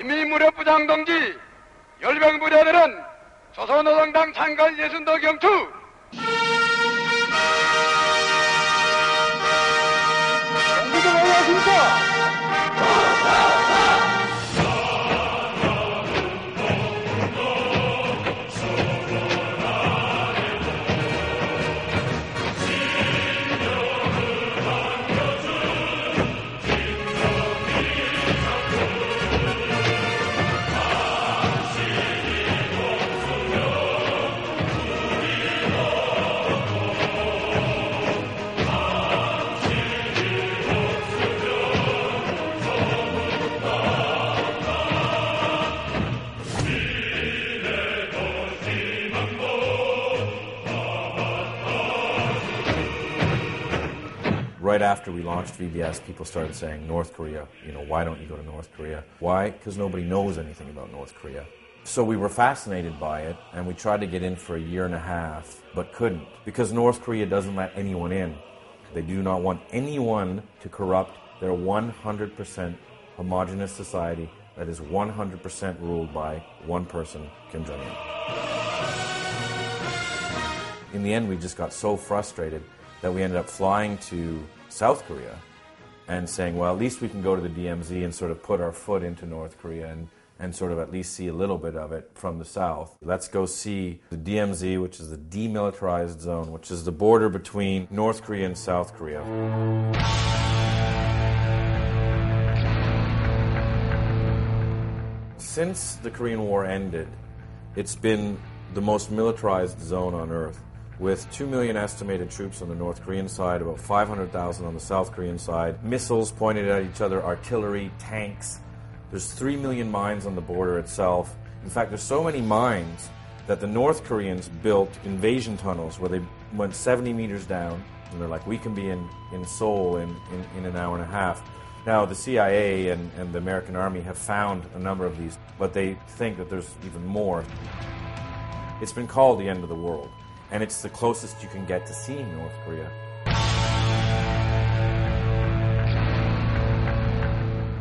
무력부장 동지, 열병부대들은 조선노동당 창건 예순도 경추. 경기도 안녕하십니까? Right after we launched VBS, people started saying, North Korea, why don't you go to North Korea? Why? Because nobody knows anything about North Korea. So we were fascinated by it, and we tried to get in for a year and a half, but couldn't, because North Korea doesn't let anyone in. They do not want anyone to corrupt their 100% homogenous society that is 100% ruled by one person, Kim Jong-un. In the end, we just got so frustrated that we ended up flying to South Korea and saying, well, at least we can go to the DMZ and sort of put our foot into North Korea and sort of at least see a little bit of it from the south. Let's go see the DMZ, which is the Demilitarized Zone, which is the border between North Korea and South Korea. Since the Korean War ended, it's been the most militarized zone on Earth, with 2 million estimated troops on the North Korean side, about 500,000 on the South Korean side, missiles pointed at each other, artillery, tanks. There's 3 million mines on the border itself. In fact, there's so many mines that the North Koreans built invasion tunnels where they went 70 meters down, and they're like, we can be in Seoul in an hour and a half. Now, the CIA and the American Army have found a number of these, but they think that there's even more. It's been called the end of the world. And it's the closest you can get to seeing North Korea.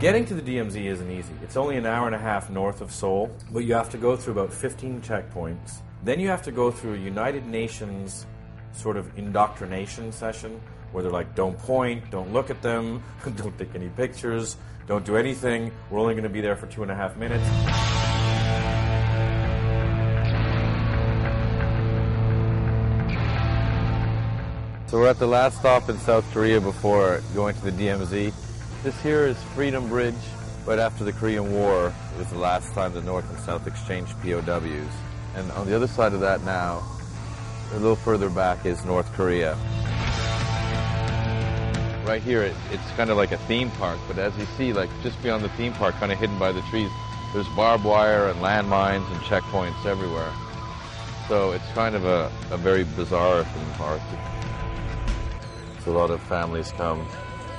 Getting to the DMZ isn't easy. It's only an hour and a half north of Seoul, but you have to go through about 15 checkpoints. Then you have to go through a United Nations sort of indoctrination session where they're like, don't point, don't look at them, don't take any pictures, don't do anything. We're only going to be there for 2.5 minutes. So we're at the last stop in South Korea before going to the DMZ. This here is Freedom Bridge. Right after the Korean War, it was the last time the North and South exchanged POWs. And on the other side of that now, a little further back, is North Korea. Right here, it's kind of like a theme park, but as you see, like just beyond the theme park, kind of hidden by the trees, there's barbed wire and landmines and checkpoints everywhere. So it's kind of a very bizarre theme park. A lot of families come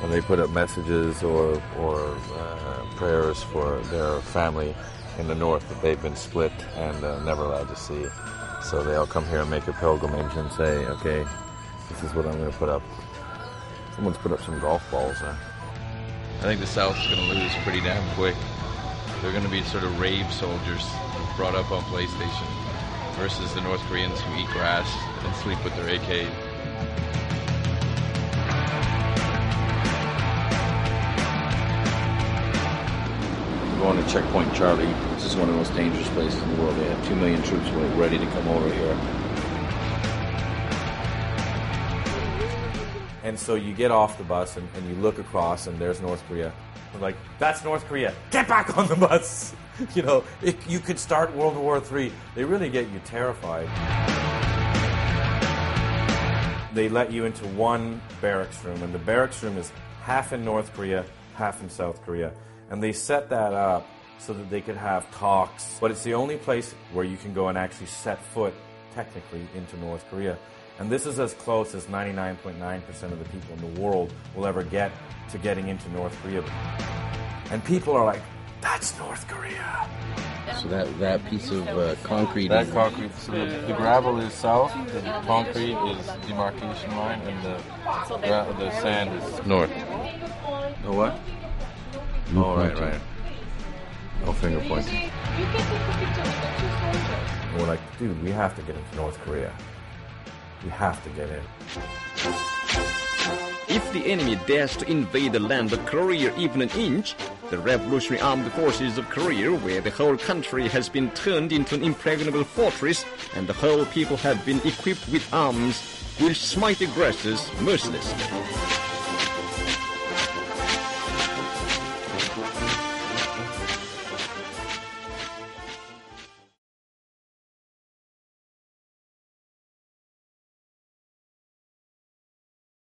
and they put up messages or prayers for their family in the north that they've been split and never allowed to see. So they all come here and make a pilgrimage and say, okay, this is what I'm going to put up. Someone's put up some golf balls there. I think the South's going to lose pretty damn quick. They're going to be sort of rave soldiers brought up on PlayStation versus the North Koreans who eat grass and sleep with their AKs. Going to Checkpoint Charlie. This is one of the most dangerous places in the world. They have 2 million troops ready to come over here. And so you get off the bus and you look across and there's North Korea. I'm like, that's North Korea. Get back on the bus. If you could start World War III. They really get you terrified. They let you into one barracks room, and the barracks room is half in North Korea, half in South Korea. And they set that up so that they could have talks. But it's the only place where you can go and actually set foot, technically, into North Korea. And this is as close as 99.9% of the people in the world will ever get to getting into North Korea. And people are like, that's North Korea. So that piece of concrete... That concrete, so the gravel is south, the concrete is demarcation line, and the sand is north. Oh, what? Oh, right. No finger pointing. You can take a picture with the two soldiers. And we're like, dude, we have to get into North Korea. We have to get in. If the enemy dares to invade the land of Korea even an inch, the Revolutionary Armed Forces of Korea, where the whole country has been turned into an impregnable fortress and the whole people have been equipped with arms, will smite aggressors mercilessly.